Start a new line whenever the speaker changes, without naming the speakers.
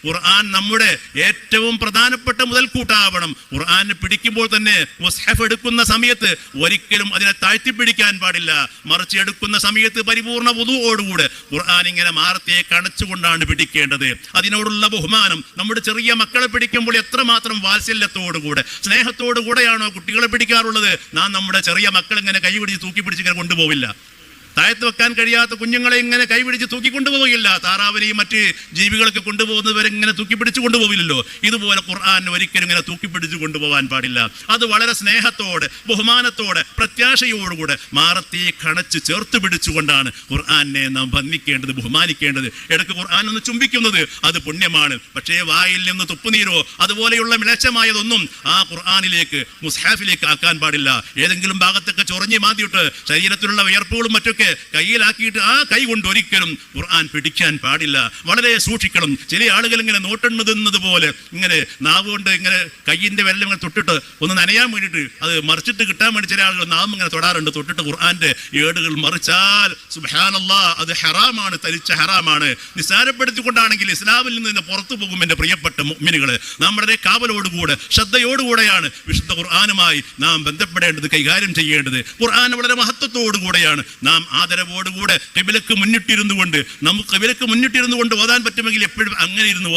ഖുർആൻ നമ്മുടെ ഏറ്റവും പ്രധാനപ്പെട്ട മുതൽക്കൂട്ടാവണം. ഖുർആൻ പിടിക്കുമ്പോൾ തന്നെ മുസ്ഹഫ് എടുക്കുന്ന സമയത്ത് ഒരിക്കലും അതിനെ താഴ്ത്തിപ്പിടിക്കാൻ പാടില്ല. മറിച്ച് എടുക്കുന്ന സമയത്ത് പരിപൂർണ വുദൂഓടുകൂടെ ഖുർആൻ ഇങ്ങനെ മാറത്തെ കണച്ചുകൊണ്ടാണ് പിടിക്കേണ്ടത്. അതിനോടുള്ള ബഹുമാനം, നമ്മുടെ ചെറിയ മക്കളെ പിടിക്കുമ്പോൾ എത്രമാത്രം വാത്സല്യത്തോടുകൂടെ സ്നേഹത്തോടുകൂടെയാണോ കുട്ടികളെ പിടിക്കാറുള്ളത്? നാം നമ്മുടെ ചെറിയ മക്കൾ ഇങ്ങനെ കൈ പിടിച്ച് തൂക്കി പിടിച്ച് ഇങ്ങനെ കൊണ്ടുപോവില്ല. താഴത്ത് വെക്കാൻ കഴിയാത്ത കുഞ്ഞുങ്ങളെ ഇങ്ങനെ കൈപിടിച്ച് തൂക്കിക്കൊണ്ടുപോകില്ല. താറാവിനെയും മറ്റ് ജീവികളൊക്കെ കൊണ്ടുപോകുന്നവരെ ഇങ്ങനെ തൂക്കിപ്പിടിച്ച് കൊണ്ടുപോകില്ലല്ലോ. ഇതുപോലെ ഖുർആൻ ഒരിക്കലും ഇങ്ങനെ തൂക്കിപ്പിടിച്ച് കൊണ്ടുപോകാൻ പാടില്ല. അത് വളരെ സ്നേഹത്തോടെ, ബഹുമാനത്തോടെ, പ്രത്യാശയോടുകൂടെ മാറത്തെ കണച്ച് ചേർത്ത് പിടിച്ചുകൊണ്ടാണ് ഖുർആനെ നാം വന്ദിക്കേണ്ടത്, ബഹുമാനിക്കേണ്ടത്. ഇടയ്ക്ക് ഖുർആൻ ഒന്ന് ചുംബിക്കുന്നത് അത് പുണ്യമാണ്. പക്ഷേ വായിൽ നിന്ന് തുപ്പുനീരോ അതുപോലെയുള്ള മിളച്ചമായതൊന്നും ആ ഖുർആനിലേക്ക്, മുസ്ഹാഫിലേക്ക് ആക്കാൻ പാടില്ല. ഏതെങ്കിലും ഭാഗത്തൊക്കെ ചൊറഞ്ഞ് മാന്തിയിട്ട് ശരീരത്തിലുള്ള വിയർപ്പുകളും മറ്റൊക്കെ കയ്യിലാക്കിയിട്ട് ആ കൈ കൊണ്ട് ഒരിക്കലും ഖുർആൻ പിടിക്കാൻ പാടില്ല. വളരെ സൂക്ഷിക്കണം. ചില ആളുകൾ ഇങ്ങനെ നോട്ടെണ്ണുന്നത് പോലെ ഇങ്ങനെ നാവ് കൊണ്ട് ഇങ്ങനെ കയ്യിന്റെ വെള്ളം ഇങ്ങനെ തൊട്ടിട്ട് ഒന്ന് നനയാൻ വേണ്ടിയിട്ട് അത് മറിച്ചിട്ട് കിട്ടാൻ വേണ്ടി ചില ആളുകൾ നാവും ഇങ്ങനെ തൊടാറുണ്ട്. തൊട്ടിട്ട് ഖുർആന്റെ ഏടുകൾ മറിച്ചാൽ സുബ്ഹാനല്ലാഹ്, അത് ഹറാമാണ്, തരിച്ച ഹറാമാണ്. നിസ്സാരപ്പെടുത്തിക്കൊണ്ടാണെങ്കിൽ ഇസ്ലാമിൽ നിന്ന് പുറത്തു പോകും. എന്റെ പ്രിയപ്പെട്ട മുഅ്മിനുകളെ, നമ്മുടെ കാവലോടുകൂടെ ശ്രദ്ധയോടുകൂടെയാണ് വിശുദ്ധ ഖുർആനുമായി നാം ബന്ധപ്പെടേണ്ടത്, കൈകാര്യം ചെയ്യേണ്ടത്. ഖുർആൻ വളരെ മഹത്വത്തോടുകൂടെയാണ് നാം ആദരവോടുകൂടെ ഖിബലക്ക് മുന്നിട്ടിരുന്നു കൊണ്ട്, നമുക്ക് ഖിബലക്ക് മുന്നിട്ടിരുന്നു കൊണ്ട് ഓതാൻ പറ്റുമെങ്കിൽ എപ്പോഴും അങ്ങനെ ഇരുന്നു